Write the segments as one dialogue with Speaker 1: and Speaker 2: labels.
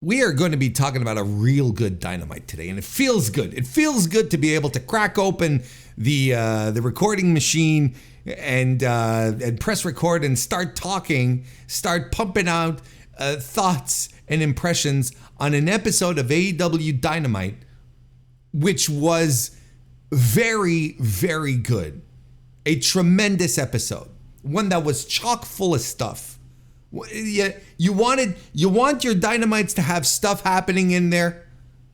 Speaker 1: we are going to be talking about a real good Dynamite today, and it feels good. It feels good to be able to crack open the recording machine and press record and start talking, start pumping out thoughts and impressions on an episode of AEW Dynamite, which was very, very good. A tremendous episode, one that was chock full of stuff. You want your Dynamites to have stuff happening in there?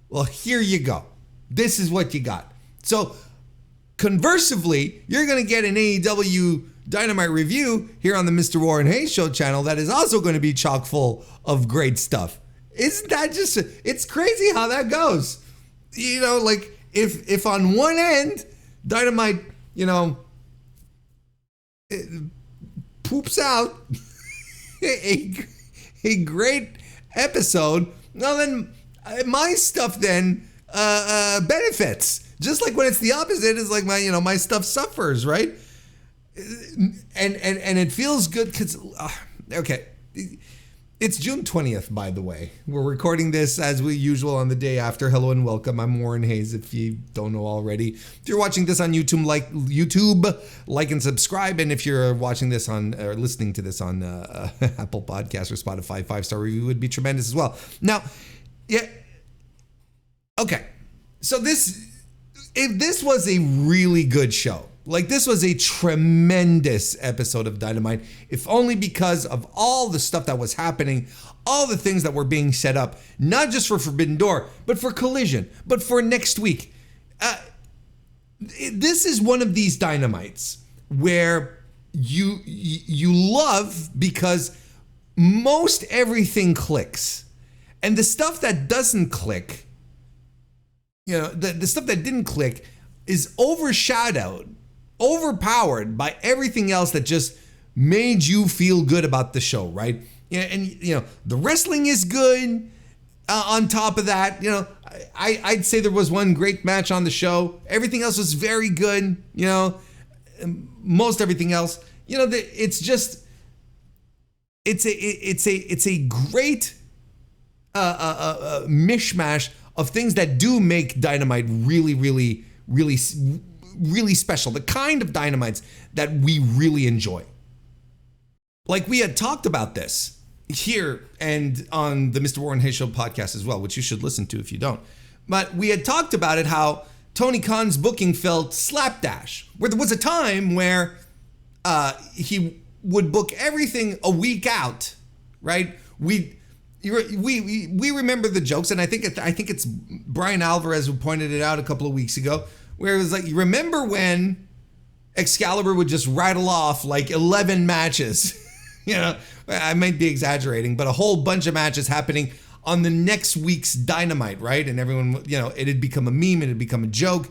Speaker 1: Well, here you go. This is what you got. So, conversely, you're going to get an AEW Dynamite review here on the Mr. Warren Hayes Show channel that is also going to be chock full of great stuff. Isn't that just, it's crazy how that goes. You know, like if on one end, Dynamite, you know, poops out a great episode, well then my stuff then benefits. Just like when it's the opposite, it's like my stuff suffers, right? And it feels good because okay, it's June 20th, by the way. We're recording this as we usual on the day after. Hello and welcome. I'm Warren Hayes, if you don't know already. If you're watching this on YouTube, like and subscribe. And if you're watching this on or listening to this on Apple Podcasts or Spotify, 5-star review would be tremendous as well. Now, yeah, okay. So if this was a really good show, like this was a tremendous episode of Dynamite, if only because of all the stuff that was happening, all the things that were being set up, not just for Forbidden Door, but for Collision, but for next week. This is one of these Dynamites where you love because most everything clicks. And the stuff that doesn't click, you know, the stuff that didn't click is overpowered by everything else that just made you feel good about the show, right? Yeah, and you know, the wrestling is good. On top of that, you know, I'd say there was one great match on the show. Everything else was very good. You know, most everything else. You know, it's just it's a great mishmash of things that do make Dynamite really, really, really, really special. The kind of Dynamites that we really enjoy. Like we had talked about this here and on the Mr. Warren Hayes Show podcast as well, which you should listen to if you don't. But we had talked about it, how Tony Khan's booking felt slapdash, where there was a time where he would book everything a week out, right? We remember the jokes, and I think it's Brian Alvarez who pointed it out a couple of weeks ago, where it was like, you remember when Excalibur would just rattle off like 11 matches? You know, I might be exaggerating, but a whole bunch of matches happening on the next week's Dynamite, right? And everyone, you know, it had become a meme, it had become a joke.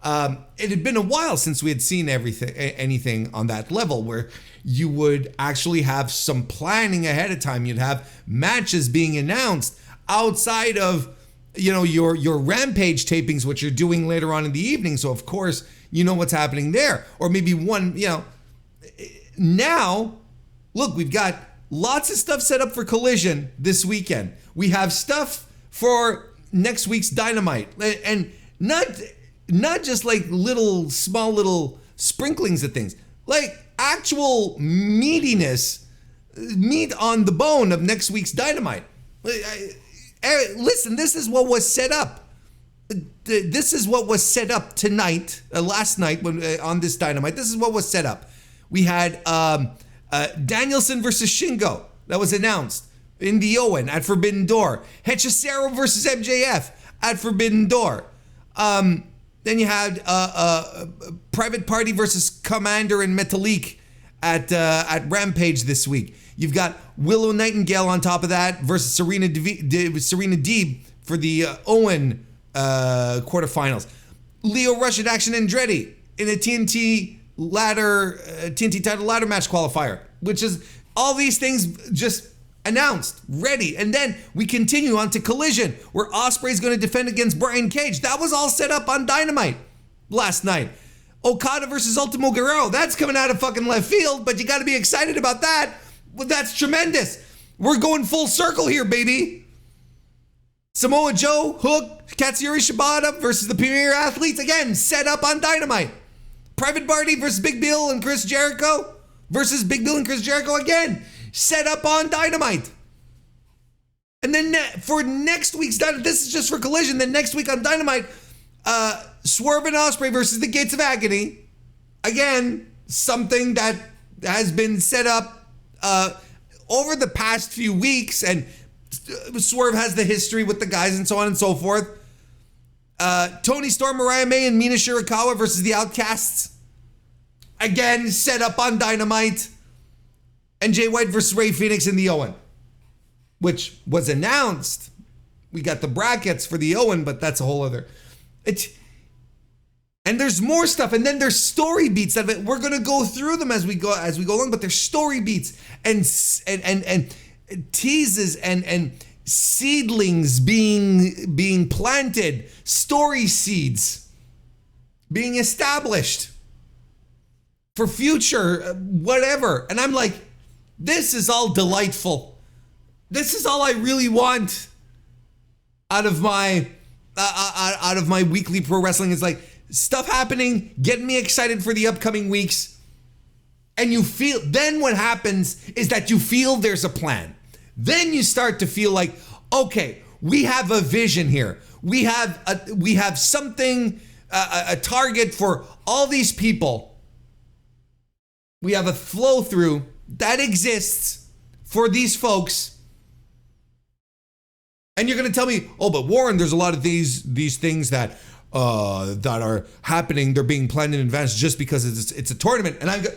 Speaker 1: It had been a while since we had seen anything on that level where you would actually have some planning ahead of time. You'd have matches being announced outside of, you know, your Rampage tapings, which you're doing later on in the evening. So of course, you know what's happening there. Or maybe one, you know, now, look, we've got lots of stuff set up for Collision this weekend. We have stuff for next week's Dynamite, and not just like small little sprinklings of things, like actual meat on the bone of next week's Dynamite. Listen, this is what was set up. This is what was set up tonight, last night when on this Dynamite. This is what was set up. We had Danielson versus Shingo that was announced in the Owen at Forbidden Door. Hechicero versus MJF at Forbidden Door. Then you had Private Party versus Commander and Metalik at Rampage this week. You've got Willow Nightingale on top of that versus Serena Deeb for the Owen quarterfinals. Lio Rush and Action Andretti in a TNT title ladder match qualifier, which is all these things just announced, ready. And then we continue on to Collision, where Ospreay's going to defend against Brian Cage. That was all set up on Dynamite last night. Okada versus Ultimo Guerrero. That's coming out of fucking left field, but you got to be excited about that. Well, that's tremendous. We're going full circle here, baby. Samoa Joe, Hook, Katsuyori Shibata versus the Premier Athletes. Again, set up on Dynamite. Private Party versus Big Bill and Chris Jericho versus Big Bill and Chris Jericho. Again, set up on Dynamite. And then for next week's Dynamite, this is just for Collision. Then next week on Dynamite, Swerve and Ospreay versus the Gates of Agony. Again, something that has been set up over the past few weeks, and Swerve has the history with the guys and so on and so forth. Tony Storm, Mariah May, and Mina Shirakawa versus the Outcasts. Again, set up on Dynamite. And Jay White versus Ray Phoenix in the Owen, which was announced. We got the brackets for the Owen, but that's a whole other. And there's more stuff, and then there's story beats that we're gonna go through them as we go along. But there's story beats and teases and seedlings being planted, story seeds being established for future whatever. And I'm like, this is all delightful. This is all I really want out of my weekly pro wrestling. Is like stuff happening, getting me excited for the upcoming weeks. And you feel, then what happens is that you feel there's a plan. Then you start to feel like, okay, we have a vision here. We have something, a target for all these people. We have a flow through that exists for these folks. And you're going to tell me, oh, but Warren, there's a lot of these things that are happening. They're being planned in advance just because it's a tournament. And I go,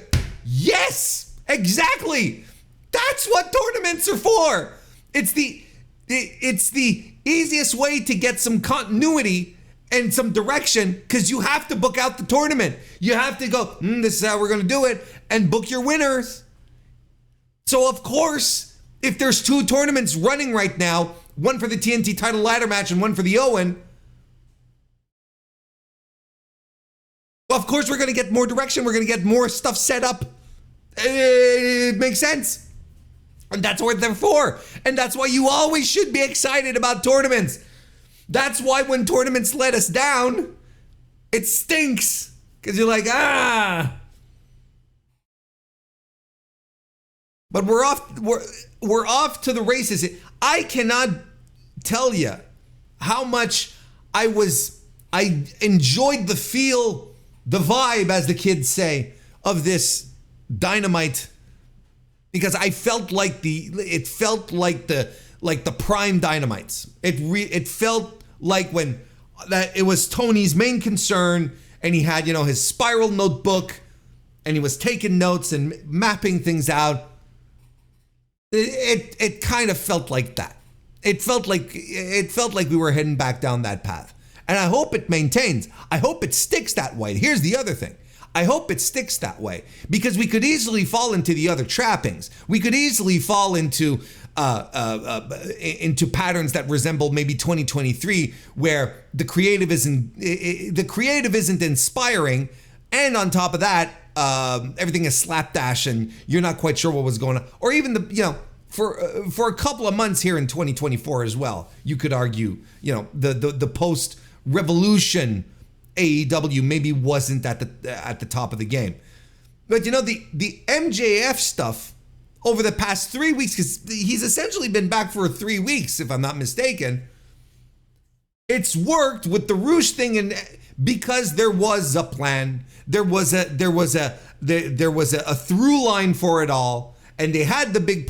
Speaker 1: yes, exactly. That's what tournaments are for. It's the easiest way to get some continuity and some direction, because you have to book out the tournament. You have to go, this is how we're going to do it, and book your winners. So of course, if there's 2 tournaments running right now, one for the TNT title ladder match and one for the Owen, well, of course we're going to get more direction. We're going to get more stuff set up. It makes sense. And that's what they're for. And that's why you always should be excited about tournaments. That's why when tournaments let us down, it stinks. Because you're like, But we're off to the races. I cannot tell you how much I enjoyed the feel, the vibe, as the kids say, of this Dynamite, because I felt like it felt like the prime Dynamites. It felt like when that it was Tony's main concern, and he had, his spiral notebook, and he was taking notes and mapping things out. It kind of felt like that. It felt like we were heading back down that path. And I hope it maintains. I hope it sticks that way. Here's the other thing. I hope it sticks that way, because we could easily fall into the other trappings. We could easily fall into patterns that resemble maybe 2023, where the creative isn't inspiring, and on top of that, everything is slapdash, and you're not quite sure what was going on, or even for a couple of months here in 2024 as well. You could argue, the post revolution AEW maybe wasn't at the top of the game. But the MJF stuff over the past 3 weeks, because he's essentially been back for 3 weeks, if I'm not mistaken. It's worked with the Roosh thing, and because there was a plan, there was a through line for it all, and they had the big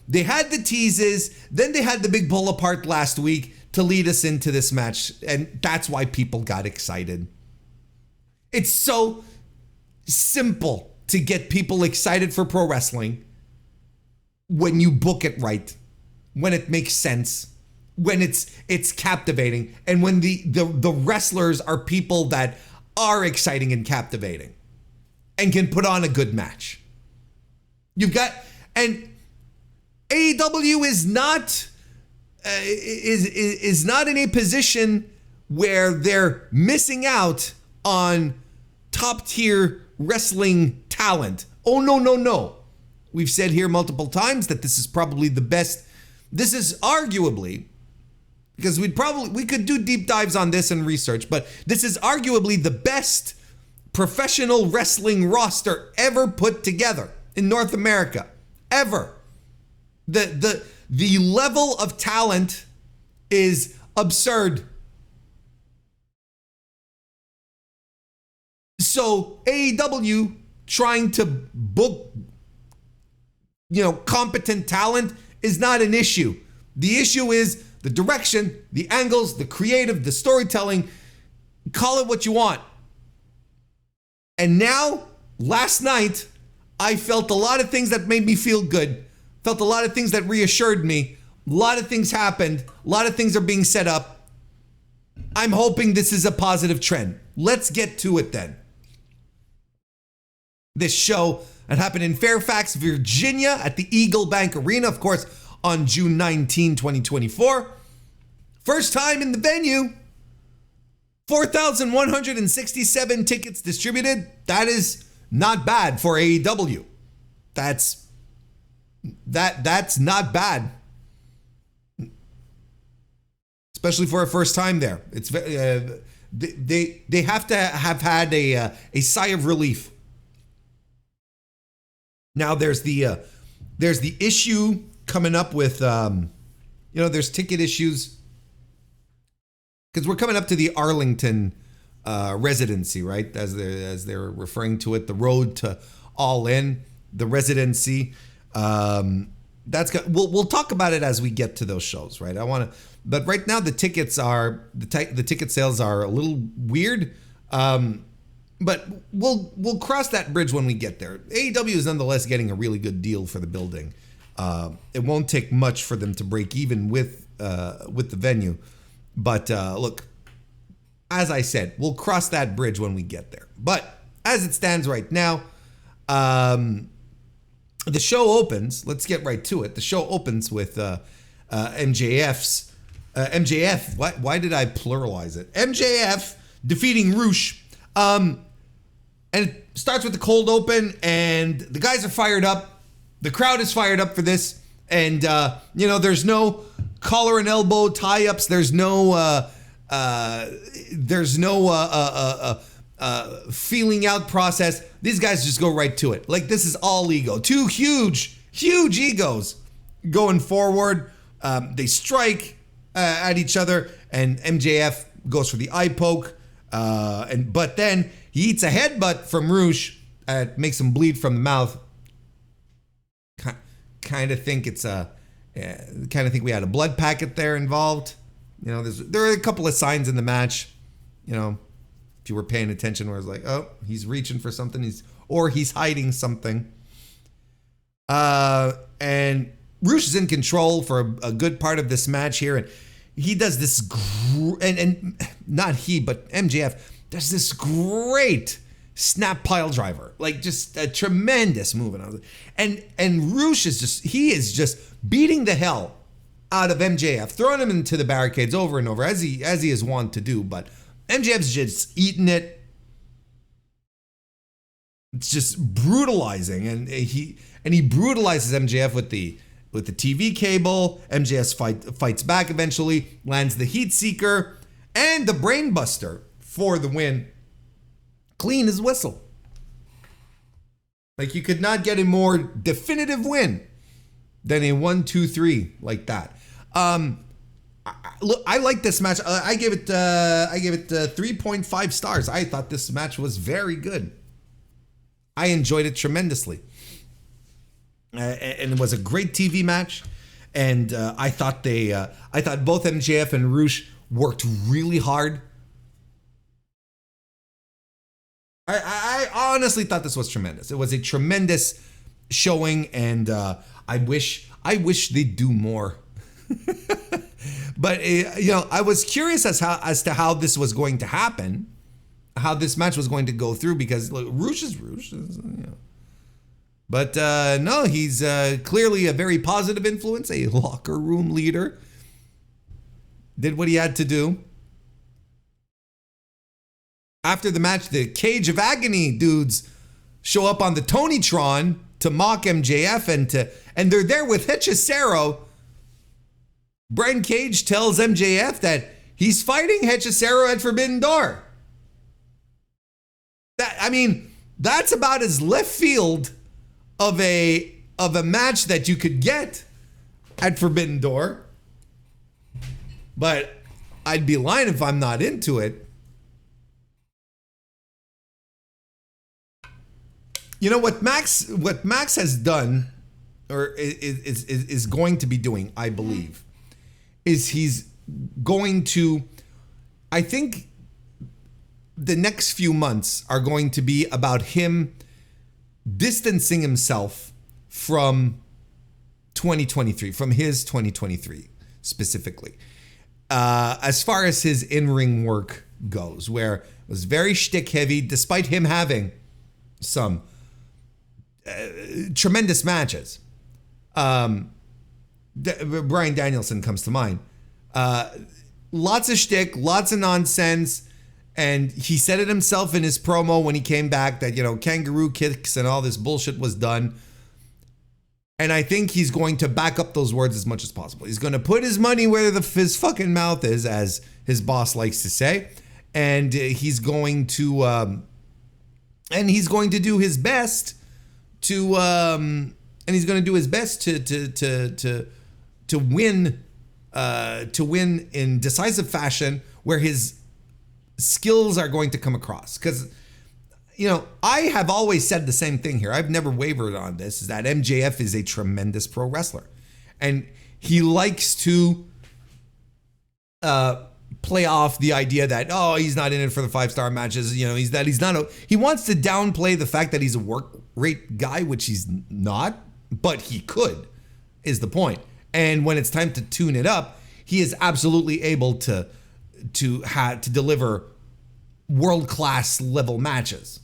Speaker 1: they had the teases, then they had the big pull apart last week to lead us into this match, and that's why people got excited. It's so simple to get people excited for pro wrestling when you book it right, when it makes sense, when it's captivating, and when the wrestlers are people that are exciting and captivating and can put on a good match. And AEW is not is not in a position where they're missing out on top tier wrestling talent. Oh, no. We've said here multiple times that this is probably the best. This is arguably because we could do deep dives on this and research, but this is arguably the best professional wrestling roster ever put together in North America, ever. The level of talent is absurd. So AEW trying to book, competent talent is not an issue. The issue is the direction, the angles, the creative, the storytelling. Call it what you want. And now, last night, I felt a lot of things that made me feel good. Felt a lot of things that reassured me. A lot of things happened. A lot of things are being set up. I'm hoping this is a positive trend. Let's get to it then. This show that happened in Fairfax, Virginia at the EagleBank Arena, of course, on June 19, 2024. First time in the venue. 4,167 tickets distributed. That is not bad for AEW. That's not bad. Especially for a first time there. It's they have to have had a sigh of relief. Now there's the issue coming up with there's ticket issues because we're coming up to the Arlington residency, right? As they're referring to it, the road to All In, the residency. We'll talk about it as we get to those shows, right? But right now the ticket sales are a little weird. But we'll cross that bridge when we get there. AEW is nonetheless getting a really good deal for the building. It won't take much for them to break even with the venue. But look, as I said, we'll cross that bridge when we get there. But as it stands right now, the show opens. Let's get right to it. The show opens with MJF's MJF. Why did I pluralize it? MJF defeating Rush. And it starts with the cold open, and the guys are fired up. The crowd is fired up for this, and there's no collar and elbow tie-ups. There's no feeling out process. These guys just go right to it. Like, this is all ego. Two huge egos going forward. They strike at each other, and MJF goes for the eye poke. But then he eats a headbutt from Rush, makes him bleed from the mouth. Kind of think we had a blood packet there involved. There are a couple of signs in the match. If you were paying attention, where it's like, oh, he's reaching for something, he's hiding something. And Rush is in control for a good part of this match here, and he does this, and not he, but MJF does this great snap pile driver, like just a tremendous move. And Rush is just beating the hell out of MJF, throwing him into the barricades over and over as he is wont to do. But MJF's just eating it. It's just brutalizing, and he brutalizes MJF with the TV cable. MJF fights back eventually, lands the heat seeker and the brainbuster for the win. Clean as whistle. Like, you could not get a more definitive win than a 1-2-3 like that. Look, I like this match. I gave it 3.5 stars. I thought this match was very good. I enjoyed it tremendously. And it was a great TV match, and I thought both MJF and Rush worked really hard. I honestly thought this was tremendous. It was a tremendous showing, and I wish they'd do more. But I was curious as to how this was going to happen, how this match was going to go through, because look, Rush is. But no, he's clearly a very positive influence, a locker room leader. Did what he had to do. After the match, the Cage of Agony dudes show up on the Tonytron to mock MJF, and they're there with Hechicero Brian Cage tells MJF that he's fighting Hechicero at Forbidden Door. That's about as left field of a match that you could get at Forbidden Door. But I'd be lying if I'm not into it. You know what Max has done, or is going to be doing, I believe, is he's going to, I think the next few months are going to be about him distancing himself from 2023, from his 2023 specifically. As far as his in-ring work goes, where it was very shtick heavy, despite him having some tremendous matches. Brian Danielson comes to mind. Lots of shtick, lots of nonsense. And he said it himself in his promo when he came back that, kangaroo kicks and all this bullshit was done. And I think he's going to back up those words as much as possible. He's going to put his money where his fucking mouth is, as his boss likes to say. And he's going to do his best to win in decisive fashion, where his skills are going to come across. Because, I have always said the same thing here. I've never wavered on this, is that MJF is a tremendous pro wrestler. And he likes to play off the idea that, he's not in it for the 5-star matches. He wants to downplay the fact that he's a work rate guy, which he's not, but he could, is the point. And when it's time to tune it up, he is absolutely able to deliver world-class level matches.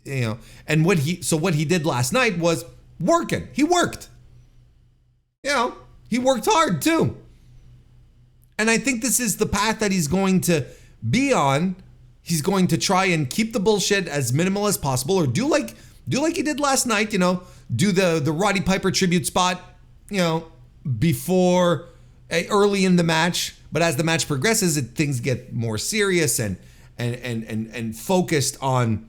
Speaker 1: And what he did last night was working. He worked. He worked hard too. And I think this is the path that he's going to be on. He's going to try and keep the bullshit as minimal as possible, or do like he did last night, do the Roddy Piper tribute spot, before early in the match. But as the match progresses, things get more serious and focused on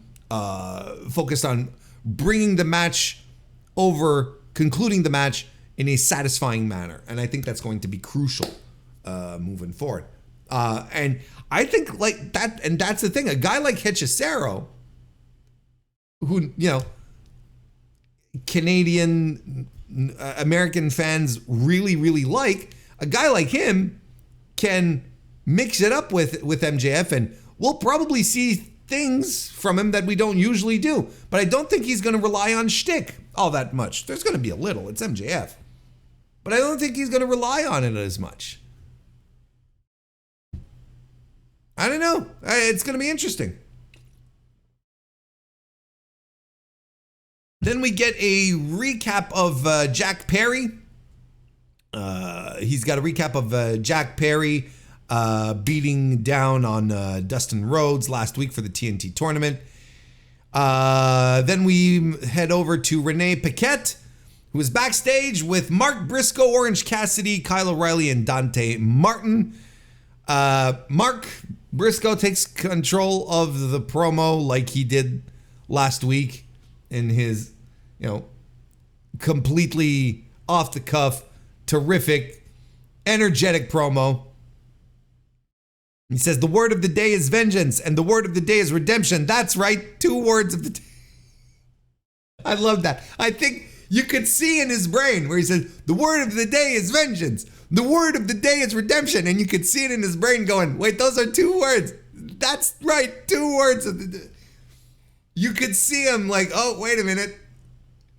Speaker 1: bringing the match over, concluding the match in a satisfying manner. And I think that's going to be crucial moving forward. And I think like that, and that's the thing. A guy like Hechicero, who Canadian American fans really, really like, a guy like him can mix it up with MJF, and we'll probably see things from him that we don't usually do. But I don't think he's going to rely on shtick all that much. There's going to be a little. It's MJF. But I don't think he's going to rely on it as much. I don't know. It's going to be interesting. Then we get a recap of Jack Perry. He's got a recap of Jack Perry beating down on Dustin Rhodes last week for the TNT tournament. Then we head over to Renee Paquette, who is backstage with Mark Briscoe, Orange Cassidy, Kyle O'Reilly, and Dante Martin. Mark Briscoe takes control of the promo like he did last week in his, completely off the cuff, terrific, energetic promo. He says, the word of the day is vengeance, and the word of the day is redemption. That's right, 2 words of the day. I love that. I think you could see in his brain where he says, the word of the day is vengeance. The word of the day is redemption. And you could see it in his brain going, wait, those are 2 words. That's right, 2 words of the day. You could see him like, oh, wait a minute.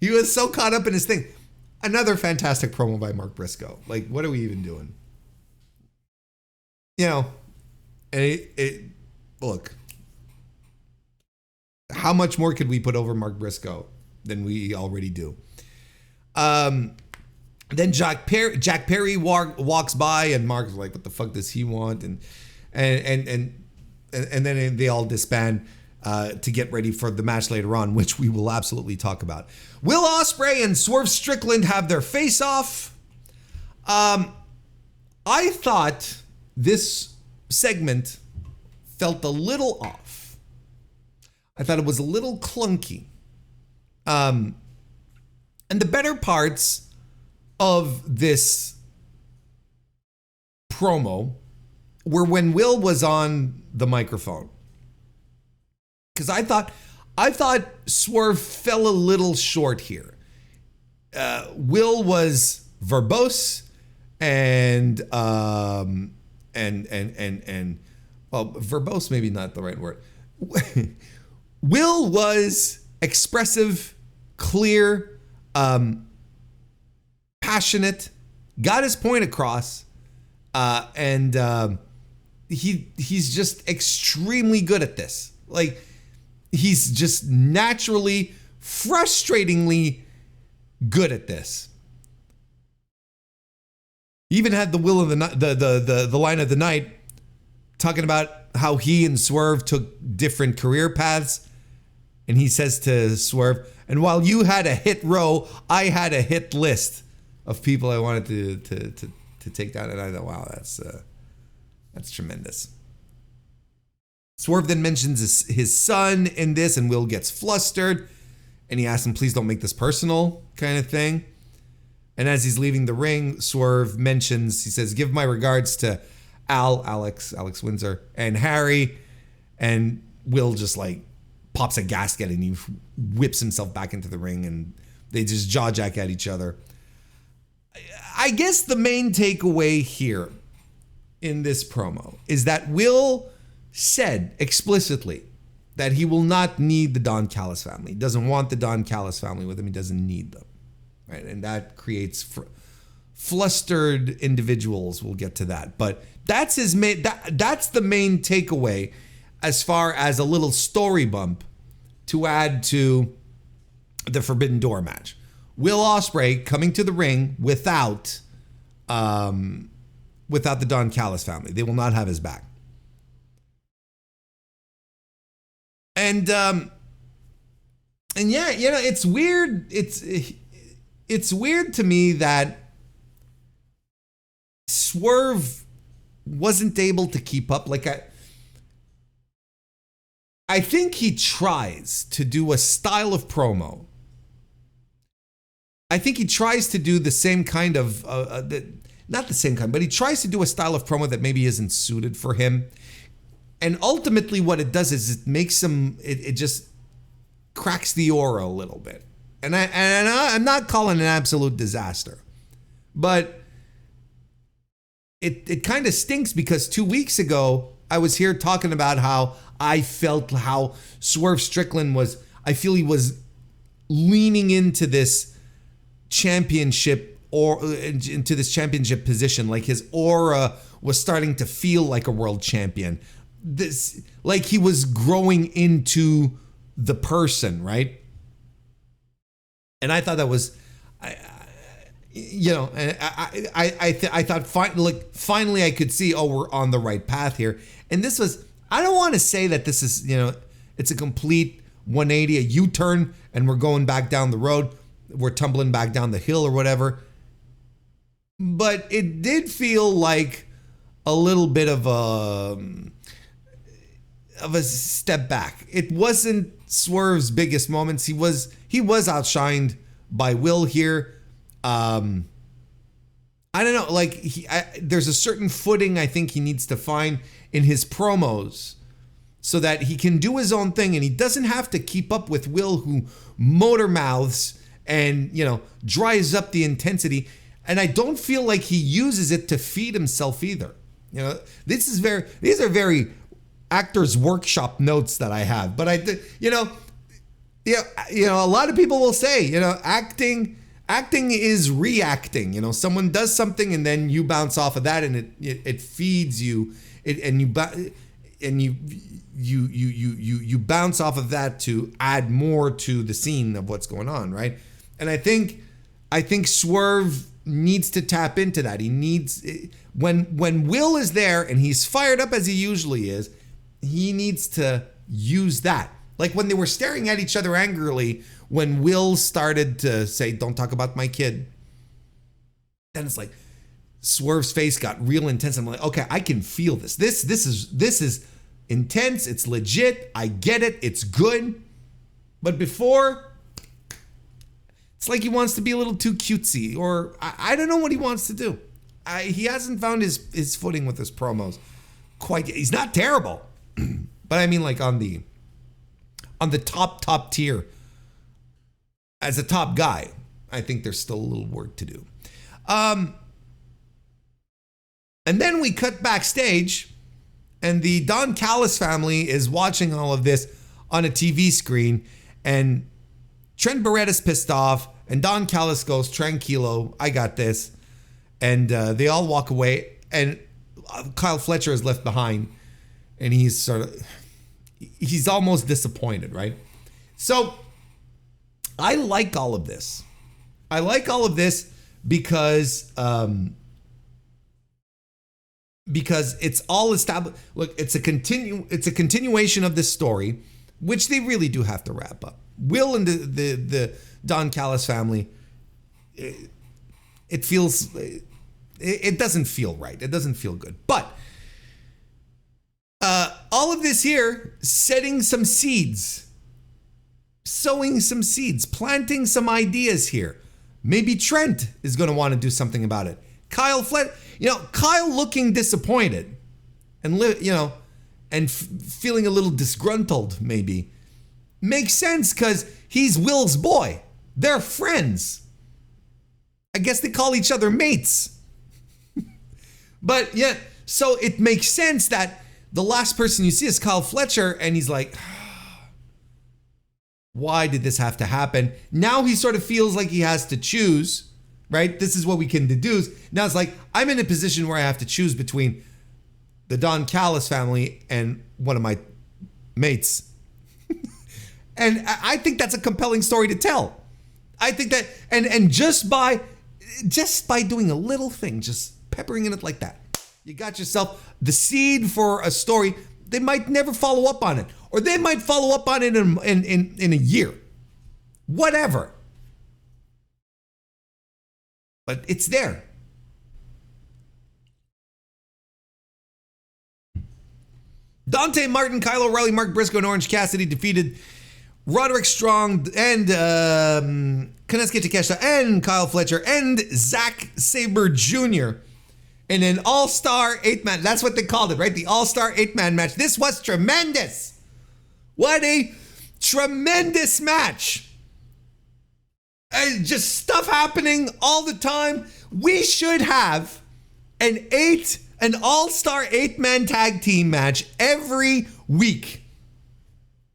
Speaker 1: He was so caught up in his thing. Another fantastic promo by Mark Briscoe. Like, what are we even doing? And look, how much more could we put over Mark Briscoe than we already do? Then Jack Perry walks by, and Mark's like, what the fuck does he want? And then they all disband to get ready for the match later on, which we will absolutely talk about. Will Ospreay and Swerve Strickland have their face-off. I thought this segment felt a little off. I thought it was a little clunky. And the better parts of this promo were when Will was on the microphone. Because I thought Swerve fell a little short here. Will was verbose and well, verbose maybe not the right word. Will was expressive, clear, passionate, got his point across, and he's just extremely good at this. Like, he's just naturally, frustratingly good at this. He even had the will of the line of the night, talking about how he and Swerve took different career paths. And he says to Swerve, and while you had a hit row, I had a hit list of people I wanted to take down. And I thought, wow, that's tremendous. Swerve then mentions his son in this, and Will gets flustered. And he asks him, please don't make this personal, kind of thing. And as he's leaving the ring, Swerve mentions, he says, give my regards to Alex Windsor, and Harry. And Will just like pops a gasket and he whips himself back into the ring, and they just jaw jack at each other. I guess the main takeaway here in this promo is that Will said explicitly that he will not need the Don Callis family. He doesn't want the Don Callis family with him. He doesn't need them. Right? And that creates flustered individuals. We'll get to that. But that's that's the main takeaway as far as a little story bump to add to the Forbidden Door match. Will Ospreay coming to the ring without the Don Callis family. They will not have his back. And yeah, you know, it's weird. It's weird to me that Swerve wasn't able to keep up. Like I think he tries to do a style of promo. I think he tries to do the same kind of, not the same kind, but he tries to do a style of promo that maybe isn't suited for him. And ultimately what it does is it makes him, it just cracks the aura a little bit. And I'm not calling it an absolute disaster, but it kind of stinks because 2 weeks ago, I was here talking about how I felt how Swerve Strickland was, I feel he was leaning into this championship or into this championship position. Like his aura was starting to feel like a world champion. This, like he was growing into the person, right? And I thought that was, I thought finally I could see, oh, we're on the right path here. And this was, I don't want to say that this is, it's a complete 180, a U-turn, and we're going back down the road. We're tumbling back down the hill or whatever. But it did feel like a little bit of a step back. It wasn't Swerve's biggest moments. He was outshined by Will here. I don't know, like there's a certain footing I think he needs to find in his promos so that he can do his own thing and he doesn't have to keep up with Will, who motor mouths and, dries up the intensity. And I don't feel like he uses it to feed himself either. These are very Actors Workshop notes that I have, but a lot of people will say, acting is reacting. Someone does something and then you bounce off of that, and it feeds you. You bounce off of that to add more to the scene of what's going on, right? And I think Swerve needs to tap into that. He needs, when Will is there and he's fired up as he usually is, he needs to use that. Like when they were staring at each other angrily, when Will started to say, "Don't talk about my kid," then it's like, Swerve's face got real intense. I'm like, okay, I can feel this. This is intense. It's legit. I get it. It's good. But before, it's like he wants to be a little too cutesy, or I don't know what he wants to do. He hasn't found his footing with his promos quite yet. He's not terrible, but I mean, like on the top tier, as a top guy, I think there's still a little work to do. And then we cut backstage, and the Don Callis family is watching all of this on a TV screen, and Trent Barretta's pissed off, and Don Callis goes, "Tranquilo, I got this." And they all walk away, and Kyle Fletcher is left behind, and he's almost disappointed, right? So I like all of this. I like all of this because it's all established. Look, it's a continuation of this story, which they really do have to wrap up. Will and the Don Callis family, it feels, it doesn't feel right. It doesn't feel good. But all of this here, setting some seeds, sowing some seeds, planting some ideas here. Maybe Trent is going to want to do something about it. Kyle looking disappointed and feeling a little disgruntled maybe makes sense because he's Will's boy. They're friends. I guess they call each other mates. But yeah, so it makes sense that the last person you see is Kyle Fletcher, and he's like, why did this have to happen? Now he sort of feels like he has to choose, right? This is what we can deduce. Now it's like, I'm in a position where I have to choose between the Don Callis family and one of my mates. And I think that's a compelling story to tell. I think that, and just by doing a little thing, just peppering in it like that, you got yourself the seed for a story. They might never follow up on it, or they might follow up on it in a year, whatever. But it's there. Dante Martin, Kyle O'Reilly, Mark Briscoe, and Orange Cassidy defeated Roderick Strong and Konosuke Takeshita and Kyle Fletcher and Zack Sabre Jr. in an all-star 8-man. That's what they called it, right? The all-star 8-man match. This was tremendous. What a tremendous match. And just stuff happening all the time. We should have an all-star 8-man tag team match every week.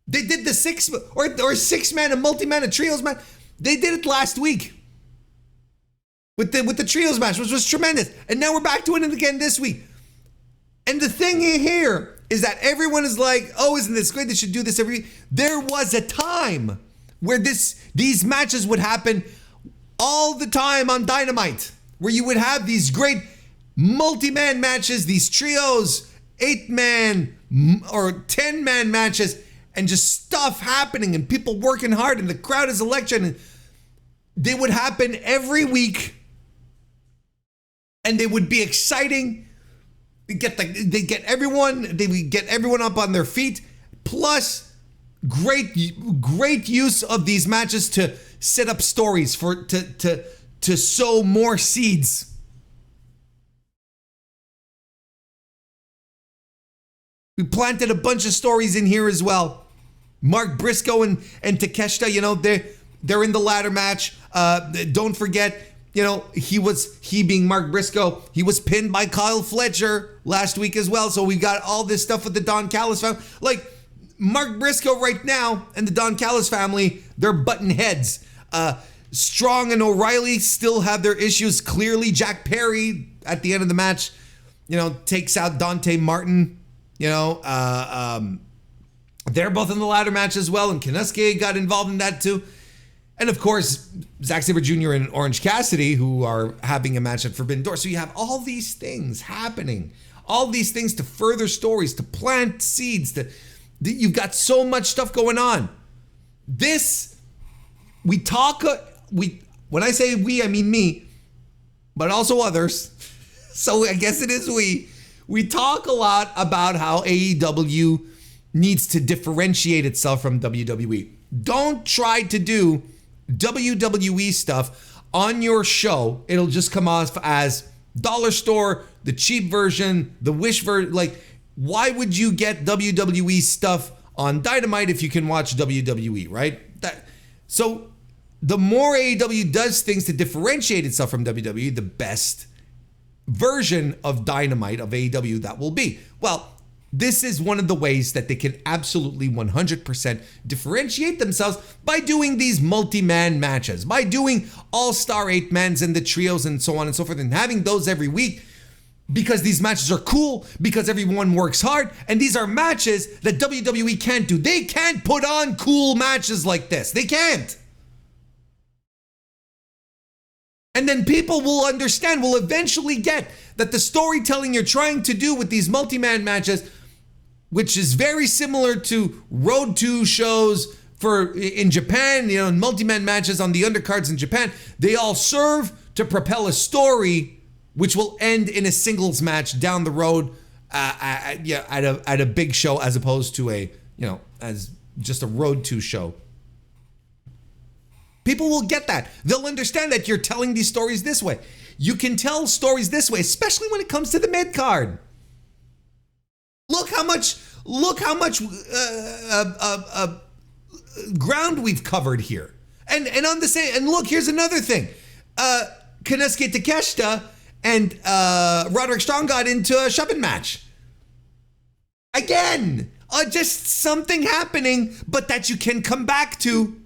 Speaker 1: They did the 6-man, a multi-man, a trios match. They did it last week with the trios match, which was tremendous. And now we're back doing it again this week. And the thing here is that everyone is like, oh, isn't this great? They should do this every week. There was a time where these matches would happen all the time on Dynamite, where you would have these great multi-man matches, these trios, 8-man or 10-man matches, and just stuff happening and people working hard and the crowd is electric. And they would happen every week, and they would be exciting. They get everyone up on their feet. Plus, great use of these matches to set up stories to sow more seeds. We planted a bunch of stories in here as well. Mark Briscoe and Takeshita, they're in the ladder match. Don't forget, he being Mark Briscoe, he was pinned by Kyle Fletcher last week as well. So we got all this stuff with the Don Callis family. Like, Mark Briscoe right now and the Don Callis family, they're button heads. Strong and O'Reilly still have their issues. Clearly, Jack Perry at the end of the match, takes out Dante Martin. They're both in the ladder match as well, and Konosuke got involved in that too. And of course, Zack Sabre Jr. and Orange Cassidy, who are having a match at Forbidden Door. So you have all these things happening, all these things to further stories, to plant seeds. You've got so much stuff going on. When I say we, I mean me, but also others. So I guess it is we. We talk a lot about how AEW needs to differentiate itself from WWE. Don't try to do WWE stuff on your show. It'll just come off as dollar store, the cheap version, the Wish version. Like, why would you get WWE stuff on Dynamite if you can watch WWE, right? So the more AEW does things to differentiate itself from WWE, the best version of Dynamite of AEW that will be. Well, this is one of the ways that they can absolutely 100% differentiate themselves by doing these multi-man matches, by doing all-star 8-mans and the trios and so on and so forth, and having those every week, because these matches are cool, because everyone works hard, and these are matches that WWE can't do. They can't put on cool matches like this. They can't. And then people will understand, will eventually get that the storytelling you're trying to do with these multi-man matches, which is very similar to Road to shows in Japan, multi-man matches on the undercards in Japan, they all serve to propel a story which will end in a singles match down the road at a big show, as opposed to as just a Road to show. People will get that. They'll understand that you're telling these stories this way. You can tell stories this way, especially when it comes to the mid card. Look how much ground we've covered here. And on the same, and look, here's another thing. Konosuke Takeshita and Roderick Strong got into a shoving match. Again, just something happening, but that you can come back to.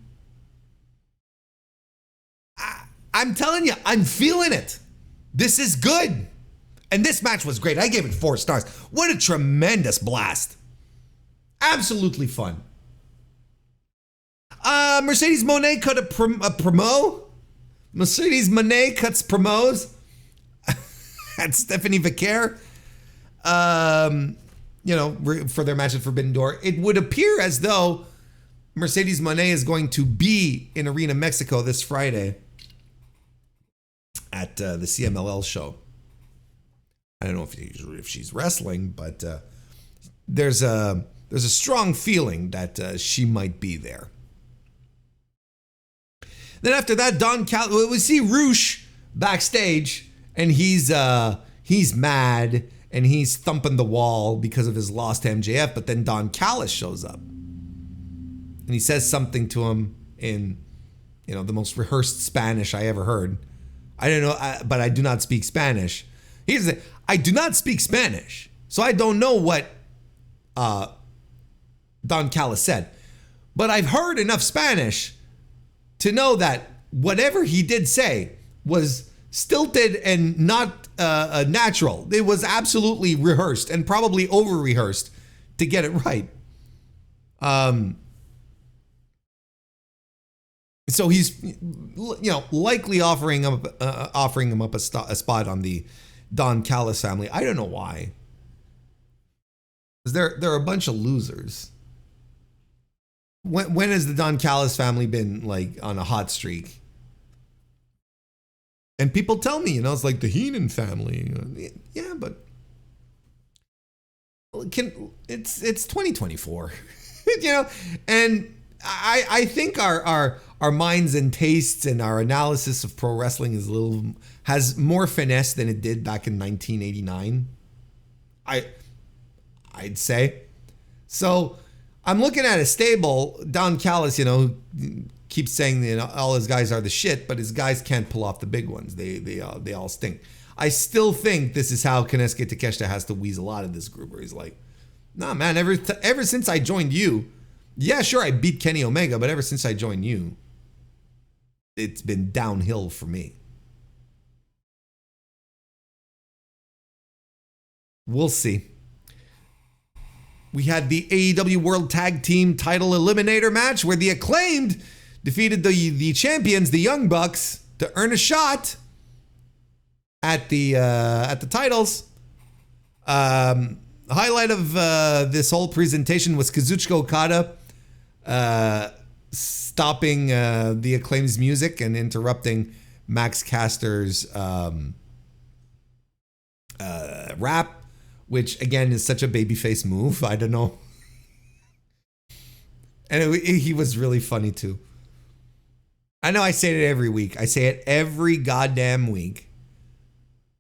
Speaker 1: I'm telling you, I'm feeling it. This is good. And this match was great. I gave it 4 stars. What a tremendous blast. Absolutely fun. Mercedes Moné cut a promo. Mercedes Moné cuts promos at Stephanie Vicaire. For their match at Forbidden Door. It would appear as though Mercedes Moné is going to be in Arena Mexico this Friday at the CMLL show. I don't know if she's wrestling, but there's a strong feeling that she might be there. Then after that, we see Roosh backstage, and he's mad and he's thumping the wall because of his loss to MJF. But then Don Callis shows up, and he says something to him in the most rehearsed Spanish I ever heard. I don't know, but I do not speak Spanish. Here's the thing. I do not speak Spanish, so I don't know what Don Callis said. But I've heard enough Spanish to know that whatever he did say was stilted and not natural. It was absolutely rehearsed and probably over-rehearsed to get it right. So he's, likely offering him up a spot on the Don Callis family. I don't know why. They're a bunch of losers. When has the Don Callis family been on a hot streak? And people tell me, it's like the Heenan family. Yeah, but it's 2024, and I think our minds and tastes and our analysis of pro wrestling has more finesse than it did back in 1989. I'd say. So I'm looking at a stable. Don Callis, keeps saying all his guys are the shit, but his guys can't pull off the big ones. They all stink. I still think this is how Konosuke Takeshita has to weasel out of this group, where he's like, nah, man, ever since I joined you, yeah, sure, I beat Kenny Omega, but ever since I joined you, it's been downhill for me. We'll see. We had the AEW World Tag Team Title Eliminator match where the Acclaimed defeated the champions, the Young Bucks, to earn a shot at the titles. The highlight of this whole presentation was Kazuchika Okada stopping the Acclaimed's music and interrupting Max Caster's rap, which again is such a babyface move. I don't know. And he was really funny too. I know I say it every week. I say it every goddamn week.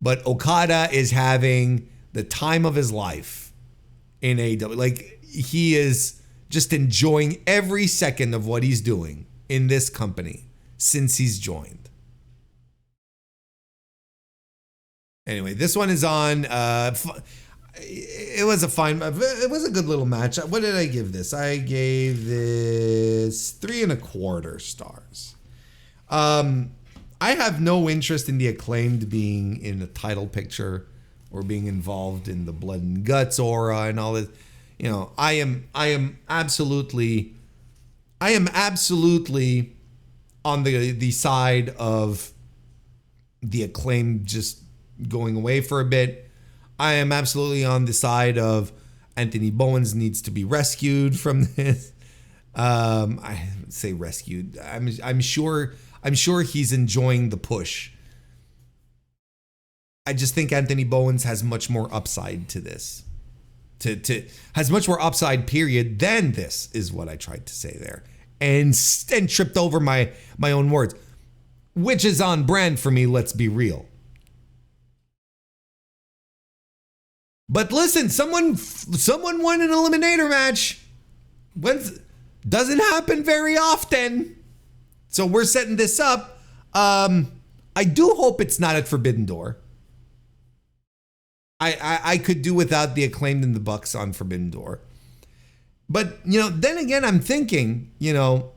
Speaker 1: But Okada is having the time of his life in AEW. Like, he is just enjoying every second of what he's doing in this company since he's joined. Anyway, this one is on. It was a good little match. What did I give this? I gave this 3.25 stars. I have no interest in the Acclaimed being in a title picture or being involved in the blood and guts aura and all this. You know, I am absolutely on the side of the Acclaimed just going away for a bit. I am absolutely on the side of Anthony Bowens needs to be rescued from this. I say rescued. I'm sure he's enjoying the push. I just think Anthony Bowens has much more upside to this. Has much more upside, period, than this, is what I tried to say there. And tripped over my own words. Which is on brand for me, let's be real. But listen, someone won an eliminator match. Doesn't happen very often. So we're setting this up. I do hope it's not at Forbidden Door. I could do without the Acclaimed and the Bucks on Forbidden Door. But, you know, then again, I'm thinking, you know,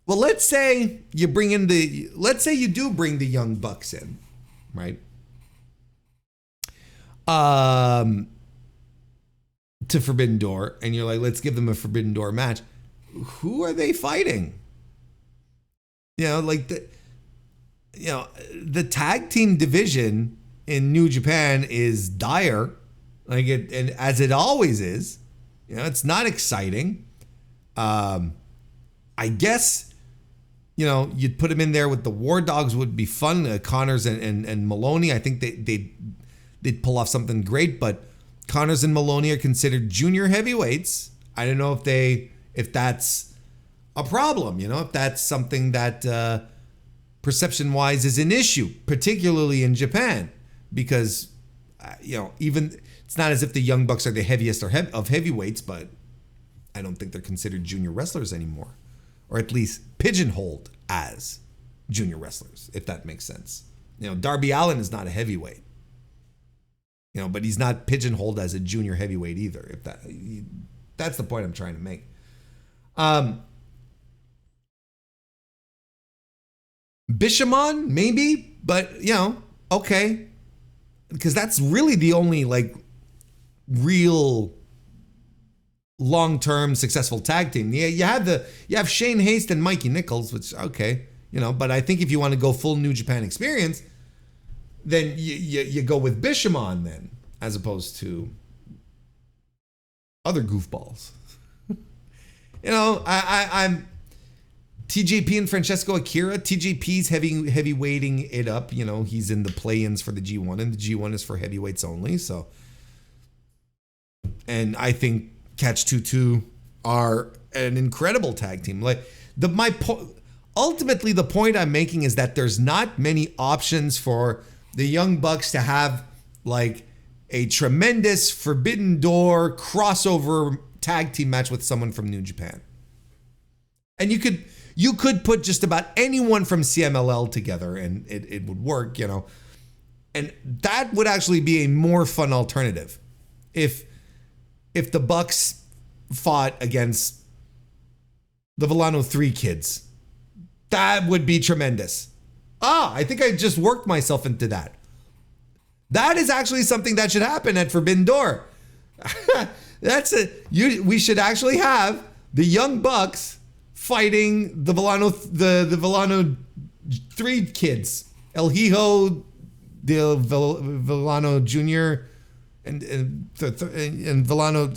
Speaker 1: well, let's say you do bring the Young Bucks in, right? To Forbidden Door, and you're like, let's give them a Forbidden Door match. Who are they fighting? You know, like the tag team division in New Japan is dire, like it, and as it always is. You know, it's not exciting. I guess, you know, you'd put him in there with the War Dogs would be fun. Connors and Maloney, I think they'd pull off something great. But Connors and Maloney are considered junior heavyweights. I don't know if that's a problem. You know, if that's something that perception-wise is an issue, particularly in Japan, because you know, even. It's not as if the Young Bucks are the heaviest of heavyweights, but I don't think they're considered junior wrestlers anymore. Or at least pigeonholed as junior wrestlers, if that makes sense. You know, Darby Allin is not a heavyweight. You know, but he's not pigeonholed as a junior heavyweight either. That's the point I'm trying to make. Bishamon, maybe, but, you know, okay. Because that's really the only, like, real long-term successful tag team. Yeah, you have Shane Haste and Mikey Nichols, which okay, you know, but I think if you want to go full New Japan experience, then you go with Bishamon then, as opposed to other goofballs. You know, I'm TJP and Francesco Akira. TJP's heavy weighting it up. You know, he's in the play-ins for the G1, and the G1 is for heavyweights only. So, and I think Catch 22 are an incredible tag team. Like ultimately, the point I'm making is that there's not many options for the Young Bucks to have like a tremendous Forbidden Door crossover tag team match with someone from New Japan. And you could put just about anyone from CMLL together and it would work, you know. And that would actually be a more fun alternative. If the Bucks fought against the Villano 3 kids, that would be tremendous. I think I just worked myself into that. That is actually something that should happen at Forbidden Door. We should actually have the Young Bucks fighting the Villano 3 kids. El Hijo, the Villano Jr., and Villano,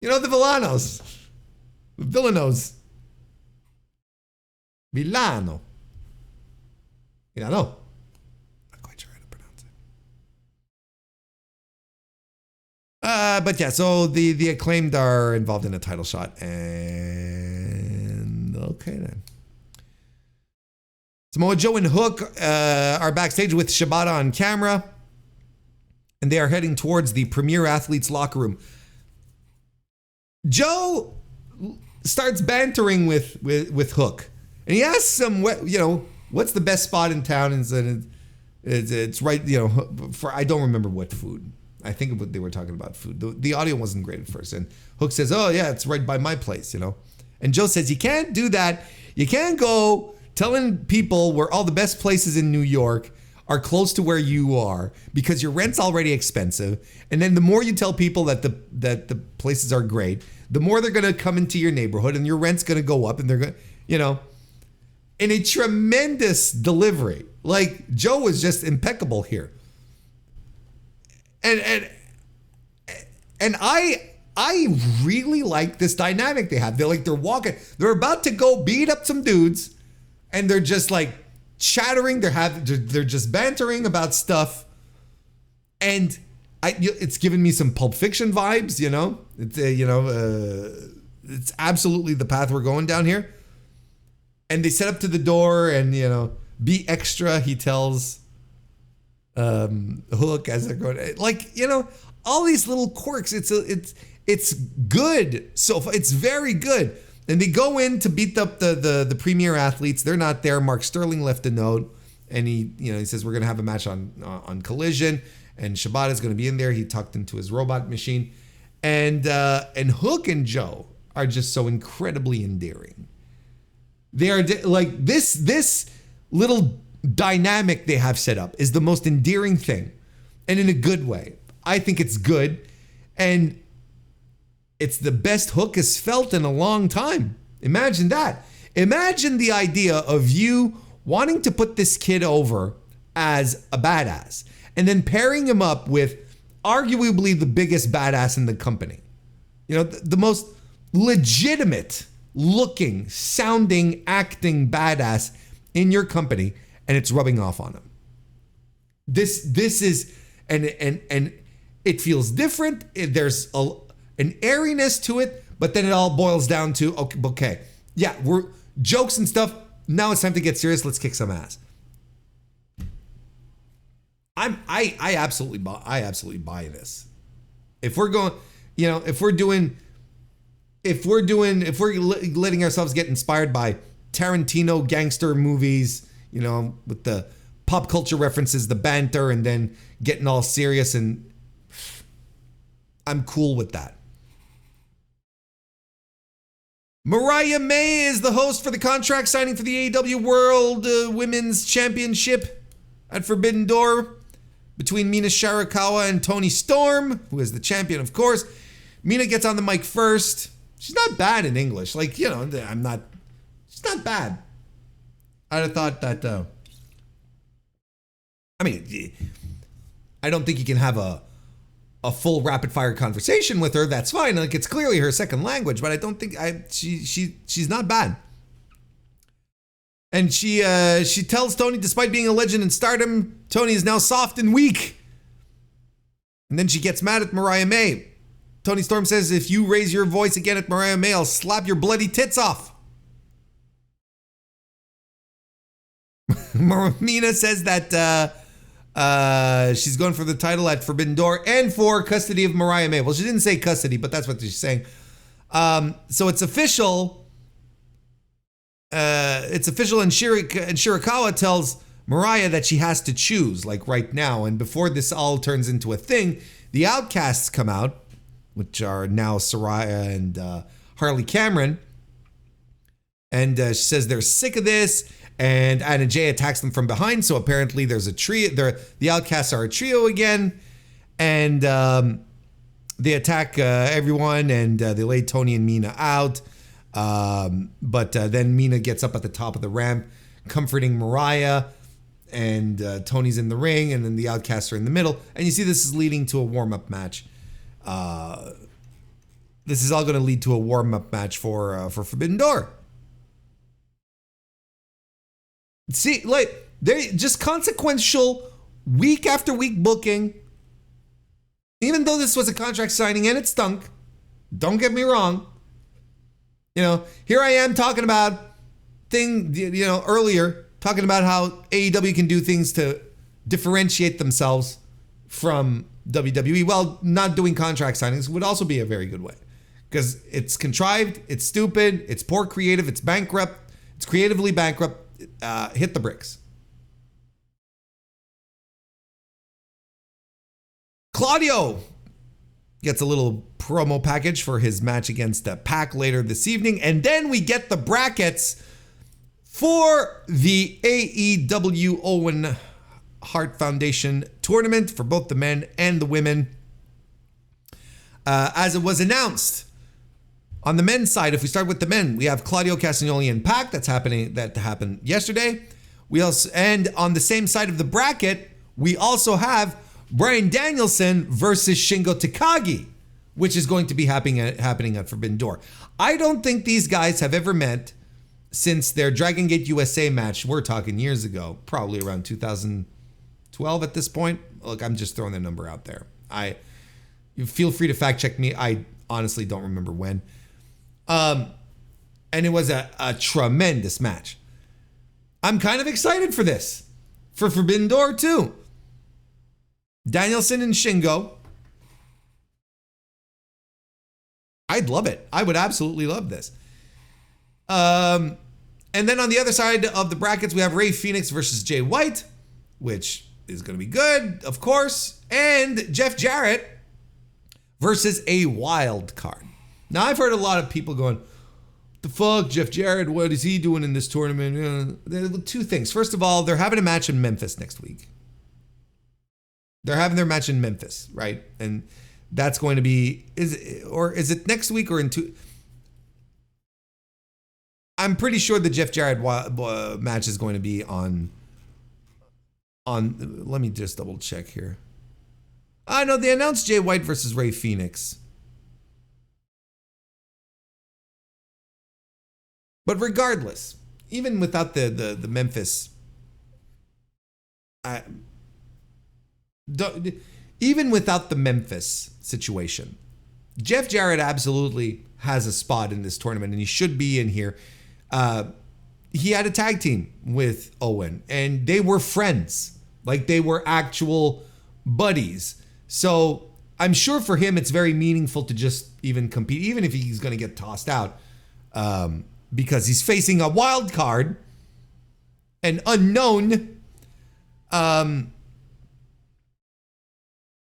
Speaker 1: you know, the Villanos, Villanos, Villano, you know, not quite sure how to pronounce it. But yeah, so the Acclaimed are involved in a title shot, and okay then. Samoa Joe and Hook are backstage with Shibata on camera, and they are heading towards the Premier Athletes locker room. Joe starts bantering with Hook, and he asks him, what's the best spot in town? And it's right, for I don't remember what food. I think they were talking about food. The audio wasn't great at first, and Hook says, "Oh yeah, it's right by my place," And Joe says, "You can't do that. You can't go telling people where all the best places in New York are close to where you are because your rent's already expensive. And then the more you tell people that the places are great, the more they're going to come into your neighborhood and your rent's going to go up, and they're going, in a tremendous delivery. Like Joe was just impeccable here. And I really like this dynamic they have. They're walking, they're about to go beat up some dudes, and they're just like chattering. They're just bantering about stuff, and it's giving me some Pulp Fiction vibes. It's absolutely the path we're going down here. And they set up to the door, and be extra. He tells Hook as they're going, all these little quirks. It's good. So it's very good. And they go in to beat up the Premier Athletes. They're not there. Mark Sterling left a note, and he says we're gonna have a match on Collision, and Shibata's gonna be in there. He tucked into his robot machine, and Hook and Joe are just so incredibly endearing. They are like this little dynamic they have set up is the most endearing thing, and in a good way. I think it's good, and it's the best Hook has felt in a long time. Imagine that. Imagine the idea of you wanting to put this kid over as a badass and then pairing him up with arguably the biggest badass in the company. The most legitimate looking, sounding, acting badass in your company, and it's rubbing off on him. This is, and it feels different. There's an airiness to it, but then it all boils down to, okay, yeah, we're jokes and stuff. Now it's time to get serious. Let's kick some ass. I absolutely buy this. If we're going, if we're letting ourselves get inspired by Tarantino gangster movies, with the pop culture references, the banter, and then getting all serious, and I'm cool with that. Mariah May is the host for the contract signing for the AEW World Women's Championship at Forbidden Door between Mina Shirakawa and Toni Storm, who is the champion, of course. Mina gets on the mic first. She's not bad in English. She's not bad. I'd have thought that, I don't think you can have a full rapid fire conversation with her. That's fine. Like, it's clearly her second language, but I don't think she's not bad. And she tells Toni, despite being a legend in Stardom, Toni is now soft and weak. And then she gets mad at Mariah May. Toni Storm says, if you raise your voice again at Mariah May, I'll slap your bloody tits off. Mina says that she's going for the title at Forbidden Door and for custody of Mariah May. Well, she didn't say custody, but that's what she's saying. So it's official. And Shirakawa tells Mariah that she has to choose, like right now. And before this all turns into a thing, the Outcasts come out, which are now Saraya and Harley Cameron. And she says they're sick of this. And Anna Jay attacks them from behind. So apparently there's a trio. The Outcasts are a trio again. And they attack everyone. And they lay Toni and Mina out. But then Mina gets up at the top of the ramp, comforting Mariah. And Toni's in the ring. And then the Outcasts are in the middle. And you see this is leading to a warm-up match. This is all going to lead to a warm-up match for Forbidden Door. See, like, they just consequential week after week booking. Even though this was a contract signing and it stunk, don't get me wrong. Here I am talking about earlier, talking about how AEW can do things to differentiate themselves from WWE. Well, not doing contract signings would also be a very good way, because it's contrived, it's stupid, it's poor creative, it's bankrupt, it's creatively bankrupt. Hit the bricks. Claudio gets a little promo package for his match against Pac later this evening. And then we get the brackets for the AEW Owen Hart Foundation Tournament for both the men and the women. As it was announced, on the men's side, if we start with the men, we have Claudio Castagnoli and Pac. That happened yesterday. And on the same side of the bracket, we also have Bryan Danielson versus Shingo Takagi, which is going to be happening at Forbidden Door. I don't think these guys have ever met since their Dragon Gate USA match. We're talking years ago, probably around 2012 at this point. Look, I'm just throwing the number out there. You feel free to fact check me. I honestly don't remember when. And it was a tremendous match. I'm kind of excited for this, for Forbidden Door too. Danielson and Shingo. I'd love it. I would absolutely love this. And then on the other side of the brackets, we have Rey Fenix versus Jay White, which is going to be good, of course. And Jeff Jarrett versus a wild card. Now, I've heard a lot of people going, the fuck, Jeff Jarrett, what is he doing in this tournament? There are two things. First of all, they're having a match in Memphis next week. They're having their match in Memphis, right? And that's going to be, is it next week or in two? I'm pretty sure the Jeff Jarrett match is going to be on, let me just double check here. No, they announced Jay White versus Rey Fenix. But regardless, even without the Memphis, even without the Memphis situation, Jeff Jarrett absolutely has a spot in this tournament, and he should be in here. He had a tag team with Owen, and they were friends. Like, they were actual buddies. So I'm sure for him, it's very meaningful to just even compete, even if he's going to get tossed out, because he's facing a wild card, an unknown.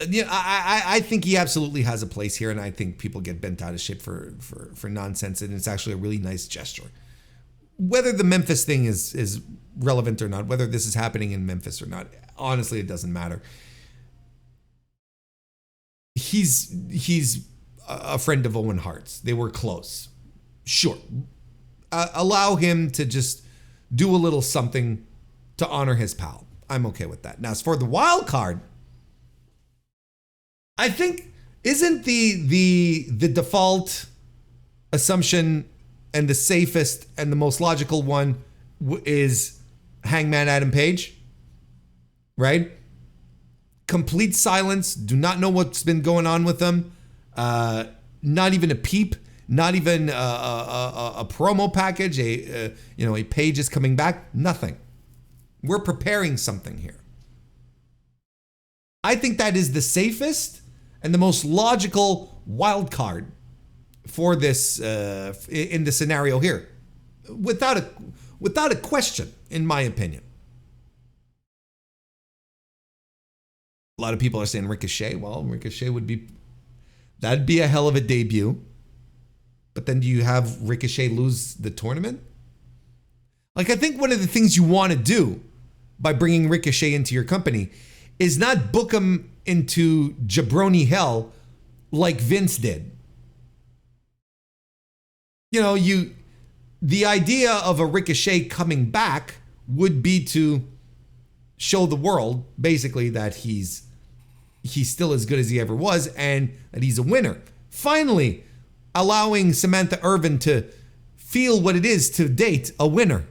Speaker 1: Yeah, I think he absolutely has a place here, and I think people get bent out of shape for nonsense, and it's actually a really nice gesture. Whether the Memphis thing is relevant or not, whether this is happening in Memphis or not, honestly, it doesn't matter. He's a friend of Owen Hart's. They were close. Sure. Allow him to just do a little something to honor his pal. I'm okay with that. Now, as for the wild card, I think, isn't the default assumption and the safest and the most logical one is Hangman Adam Page, right? Complete silence. Do not know what's been going on with them. Not even a peep. Not even a promo package. A Page is coming back. Nothing. We're preparing something here. I think that is the safest and the most logical wild card for this in the scenario here, without a question, in my opinion. A lot of people are saying Ricochet. Well, Ricochet that'd be a hell of a debut. But then do you have Ricochet lose the tournament? Like, I think one of the things you want to do by bringing Ricochet into your company is not book him into jabroni hell like Vince did. The idea of a Ricochet coming back would be to show the world basically that he's still as good as he ever was and that he's a winner. Finally, allowing Samantha Irvin to feel what it is to date a winner.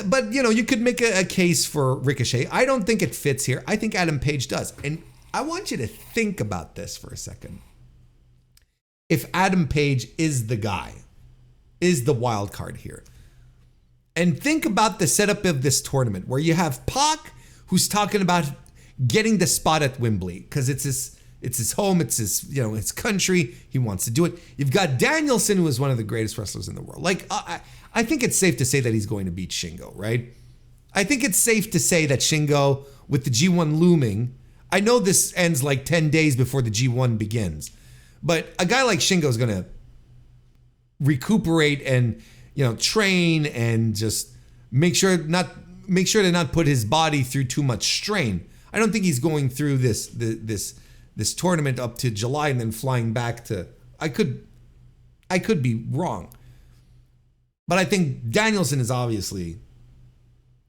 Speaker 1: But, you could make a case for Ricochet. I don't think it fits here. I think Adam Page does. And I want you to think about this for a second. If Adam Page is the guy, is the wild card here, and think about the setup of this tournament where you have Pac, who's talking about getting the spot at Wembley because it's his home, it's his country. He wants to do it. You've got Danielson, who is one of the greatest wrestlers in the world. Like, I think it's safe to say that he's going to beat Shingo, right? I think it's safe to say that Shingo, with the G1 looming, I know this ends like 10 days before the G1 begins, but a guy like Shingo is going to recuperate and, train and just make sure to not put his body through too much strain. I don't think he's going through this tournament up to July and then flying back to, I could be wrong. But I think Danielson is obviously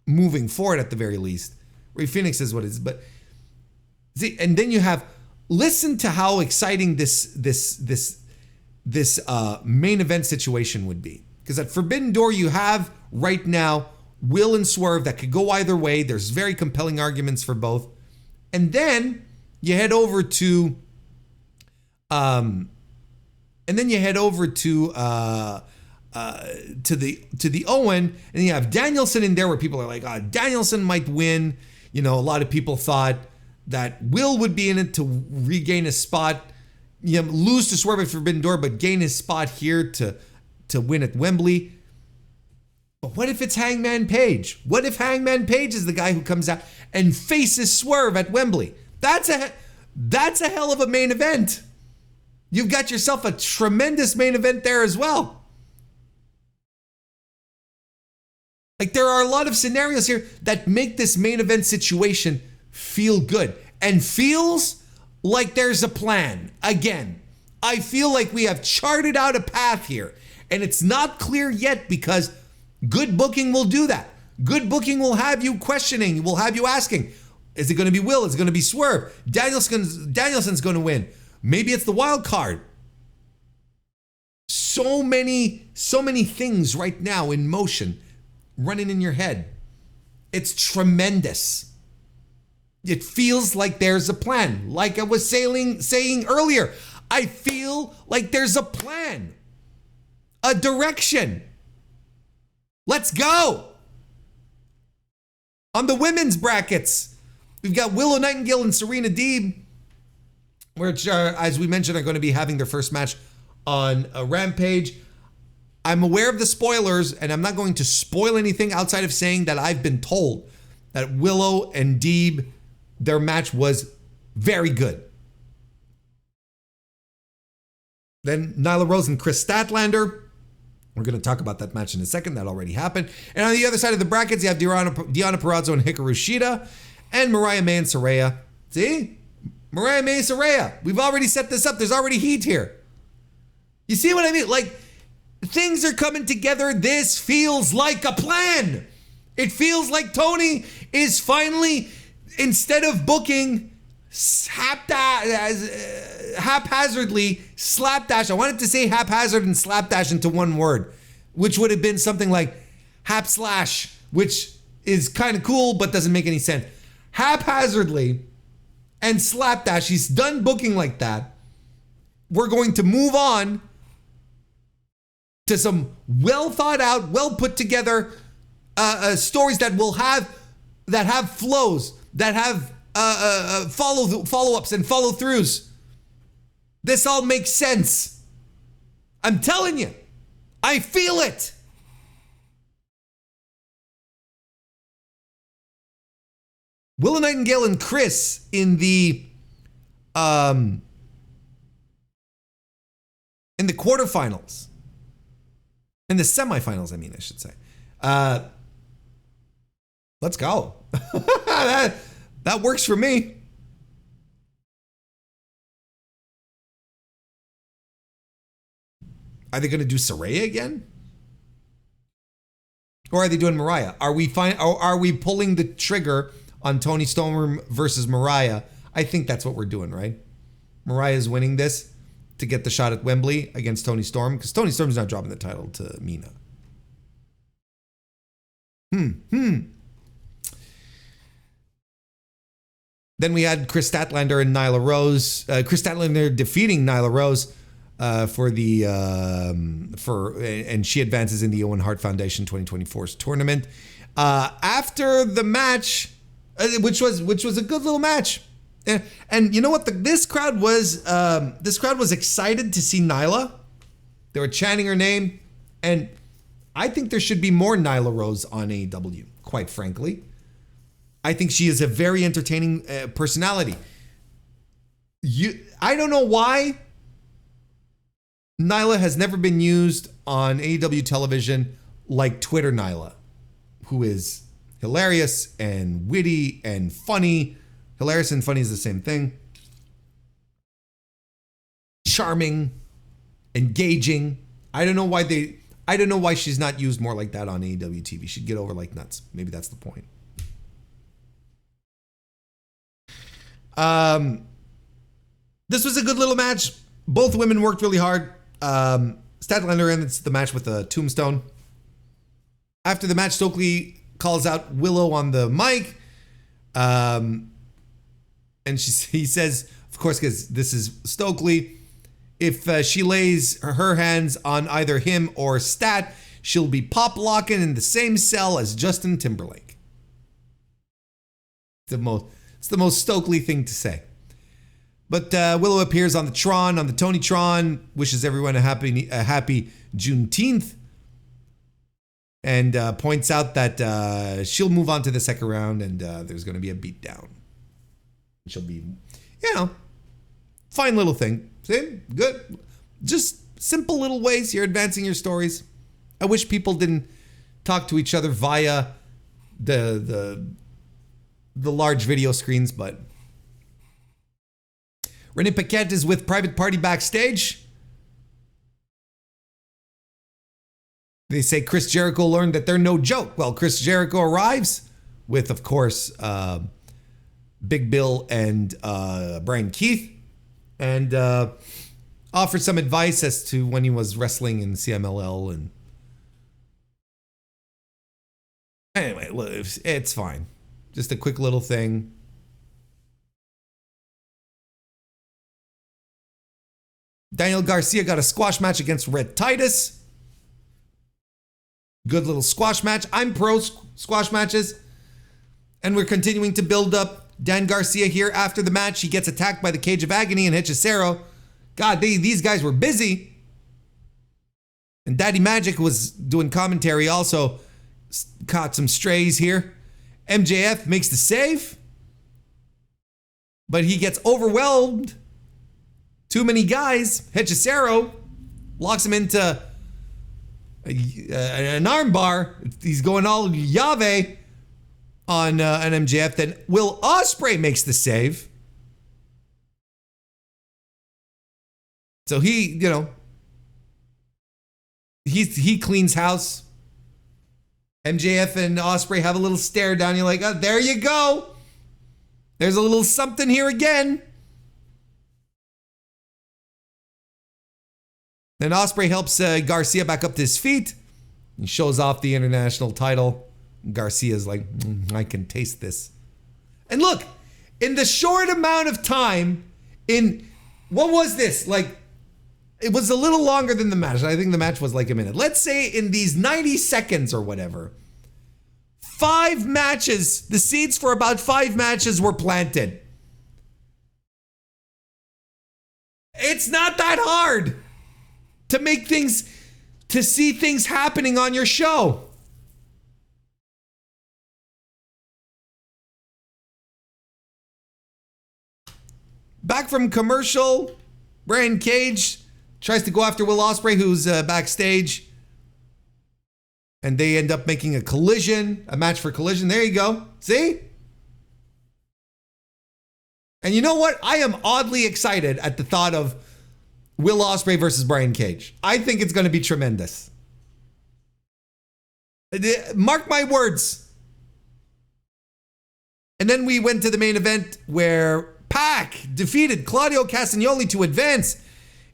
Speaker 1: moving forward at the very least. Ray Phoenix is what it is. But see, and then you have, listen to how exciting this main event situation would be. Because at Forbidden Door, you have right now Will and Swerve that could go either way. There's very compelling arguments for both. And then you head over to the Owen, and you have Danielson in there where people are like, Danielson might win. A lot of people thought that Will would be in it to regain his spot, lose to Swerve at Forbidden Door, but gain his spot here to win at Wembley. But what if it's Hangman Page? What if Hangman Page is the guy who comes out and faces Swerve at Wembley? That's a hell of a main event. You've got yourself a tremendous main event there as well. Like, there are a lot of scenarios here that make this main event situation feel good and feels like there's a plan. Again, I feel like we have charted out a path here, and it's not clear yet because good booking will do that. Good booking will have you questioning, will have you asking, is it going to be Will? Is it going to be Swerve? Danielson's going to win. Maybe it's the wild card. So many things right now in motion, running in your head. It's tremendous. It feels like there's a plan. Like I was saying earlier, I feel like there's a plan, a direction. Let's go. On the women's brackets, we've got Willow Nightingale and Serena Deeb, which, as we mentioned, are going to be having their first match on a Rampage. I'm aware of the spoilers, and I'm not going to spoil anything outside of saying that I've been told that Willow and Deeb, their match was very good. Then Nyla Rose and Chris Statlander. We're going to talk about that match in a second. That already happened. And on the other side of the brackets, you have Deonna Purrazzo and Hikaru Shida, and Mariah May and Saraya. See? Mariah May and Saraya. We've already set this up. There's already heat here. You see what I mean? Like, things are coming together. This feels like a plan. It feels like Tony is finally, instead of booking haphazardly slapdash, I wanted to say haphazard and slapdash into one word, which would have been something like hap slash, which is kind of cool but doesn't make any sense. Haphazardly and slapdash, he's done booking like that. We're going to move on to some well thought out, well put together stories that have flows, that have follow-ups and follow-throughs. This all makes sense. I'm telling you, I feel it. Willow Nightingale and Chris in the quarterfinals. In the semifinals, I should say. Let's go. That works for me. Are they going to do Saraya again? Or are they doing Mariah? Are we pulling the trigger on Toni Storm versus Mariah? I think that's what we're doing, right? Mariah's winning this to get the shot at Wembley against Toni Storm, because Toni Storm's not dropping the title to Mina. Then we had Chris Statlander and Nyla Rose. Chris Statlander defeating Nyla Rose and she advances in the Owen Hart Foundation 2024's tournament. After the match, which was a good little match, and you know what? This crowd was excited to see Nyla. They were chanting her name, and I think there should be more Nyla Rose on AEW. Quite frankly, I think she is a very entertaining personality. I don't know why Nyla has never been used on AEW television like Twitter Nyla, who is hilarious and witty and funny. Hilarious and funny is the same thing. Charming, engaging. I don't know why she's not used more like that on AEW TV. She'd get over like nuts. Maybe that's the point. This was a good little match. Both women worked really hard. Statlander ends the match with a tombstone. After the match, Stokely calls out Willow on the mic. And he says, of course, because this is Stokely, if she lays her hands on either him or Stat, she'll be pop locking in the same cell as Justin Timberlake. It's the most Stokely thing to say. But Willow appears on the Tonytron, wishes everyone a happy Juneteenth, and points out that she'll move on to the second round, and there's going to be a beatdown. She'll be, fine little thing. See? Good. Just simple little ways you're advancing your stories. I wish people didn't talk to each other via the large video screens, but Renee Paquette is with Private Party backstage. They say Chris Jericho learned that they're no joke. Well, Chris Jericho arrives with, of course, Big Bill and Brian Keith, and offered some advice as to when he was wrestling in CMLL. And anyway, it's fine. Just a quick little thing. Daniel Garcia got a squash match against Red Titus. Good little squash match. I'm pro squash matches. And we're continuing to build up Dan Garcia here. After the match, he gets attacked by the Cage of Agony and Hechicero. God, these guys were busy. And Daddy Magic was doing commentary also. Caught some strays here. MJF makes the save. But he gets overwhelmed. Too many guys. Hechicero locks him into an armbar. He's going all Yahweh on an MJF. Then Will Ospreay makes the save. So he cleans house. MJF and Ospreay have a little stare down. You're like, oh, there you go. There's a little something here again. Then Ospreay helps Garcia back up to his feet. He shows off the international title. Garcia's like, I can taste this. And look, in the short amount of time, what was this? Like, it was a little longer than the match. I think the match was like a minute. Let's say in these 90 seconds or whatever, 5 matches, the seeds for about 5 matches were planted. It's not that hard to see things happening on your show. Back from commercial, Brian Cage tries to go after Will Ospreay, who's backstage. And they end up making a match for Collision. There you go. See? And you know what? I am oddly excited at the thought of Will Ospreay versus Brian Cage. I think it's going to be tremendous. Mark my words. And then we went to the main event where Pac defeated Claudio Castagnoli to advance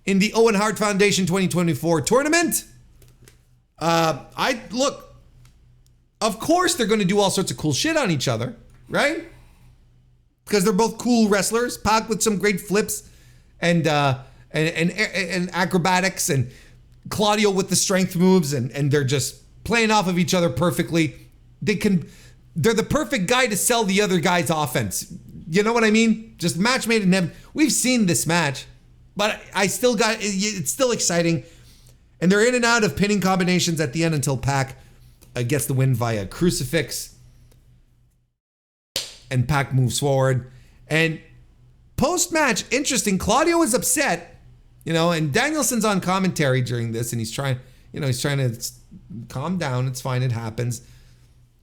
Speaker 1: in the Owen Hart Foundation 2024 tournament. Of course, they're going to do all sorts of cool shit on each other, right? Because they're both cool wrestlers. Pac with some great flips and acrobatics, and Claudio with the strength moves, and they're just playing off of each other perfectly. They're the perfect guy to sell the other guy's offense. You know what I mean? Just match made in heaven. We've seen this match, but it's still exciting. And they're in and out of pinning combinations at the end until Pac gets the win via crucifix. And Pac moves forward. And post-match, interesting, Claudio is upset, and Danielson's on commentary during this, and he's trying to calm down. It's fine, it happens.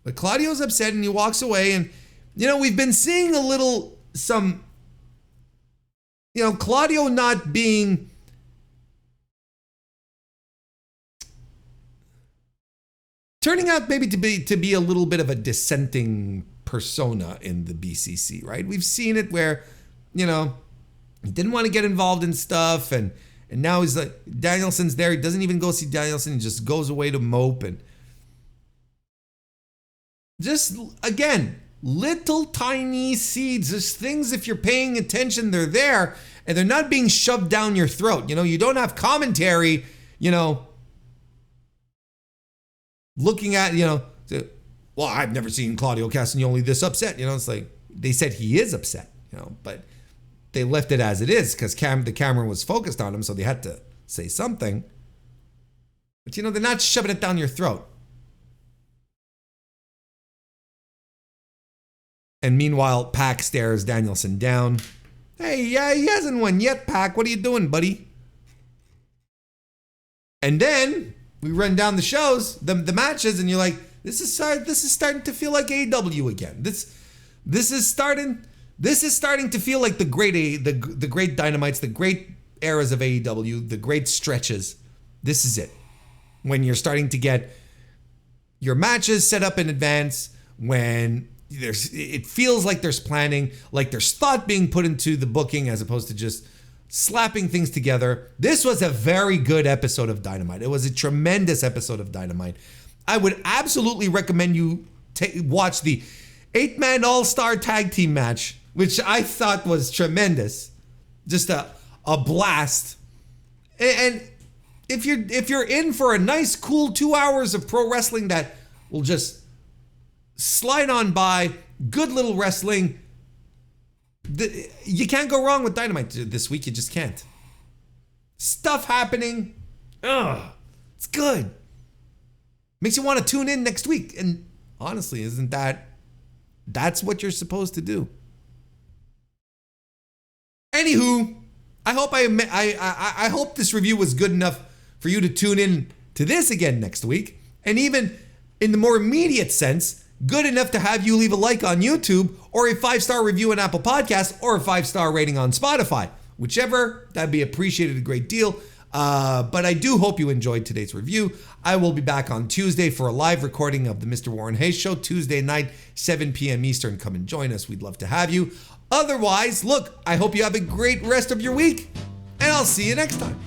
Speaker 1: But Claudio's upset and he walks away, and we've been seeing Claudio not being turning out maybe to be a little bit of a dissenting persona in the BCC, right? We've seen it where, he didn't want to get involved in stuff, and now he's like, Danielson's there. He doesn't even go see Danielson. He just goes away to mope, and just, again, little tiny seeds. There's things, if you're paying attention, they're there, and they're not being shoved down your throat. You don't have commentary, looking at, well, I've never seen Claudio Castagnoli this upset. It's like, they said he is upset, but they left it as it is because the camera was focused on him, so they had to say something. But, they're not shoving it down your throat. And meanwhile, Pac stares Danielson down. Hey, yeah, he hasn't won yet, Pac. What are you doing, buddy? And then we run down the shows, the matches, and you're like, this is starting to feel like AEW again. This is starting to feel like the great Dynamites, the great eras of AEW, the great stretches. This is it. When you're starting to get your matches set up in advance, when it feels like there's planning, like there's thought being put into the booking as opposed to just slapping things together. This was a very good episode of Dynamite. It was a tremendous episode of Dynamite. I would absolutely recommend you watch the 8-man all-star tag team match, which I thought was tremendous. Just a blast. And if you're in for a nice, cool 2 hours of pro wrestling that will just slide on by, good little wrestling, you can't go wrong with Dynamite this week. You just can't. Stuff happening. It's good. Makes you want to tune in next week. And honestly, that's what you're supposed to do. Anywho, I hope this review was good enough for you to tune in to this again next week. And even in the more immediate sense, good enough to have you leave a like on YouTube, or a 5-star review on Apple Podcasts, or a 5-star rating on Spotify. Whichever, that'd be appreciated a great deal. But I do hope you enjoyed today's review. I will be back on Tuesday for a live recording of the Mr. Warren Hayes Show, Tuesday night, 7 p.m. Eastern. Come and join us. We'd love to have you. Otherwise, look, I hope you have a great rest of your week, and I'll see you next time.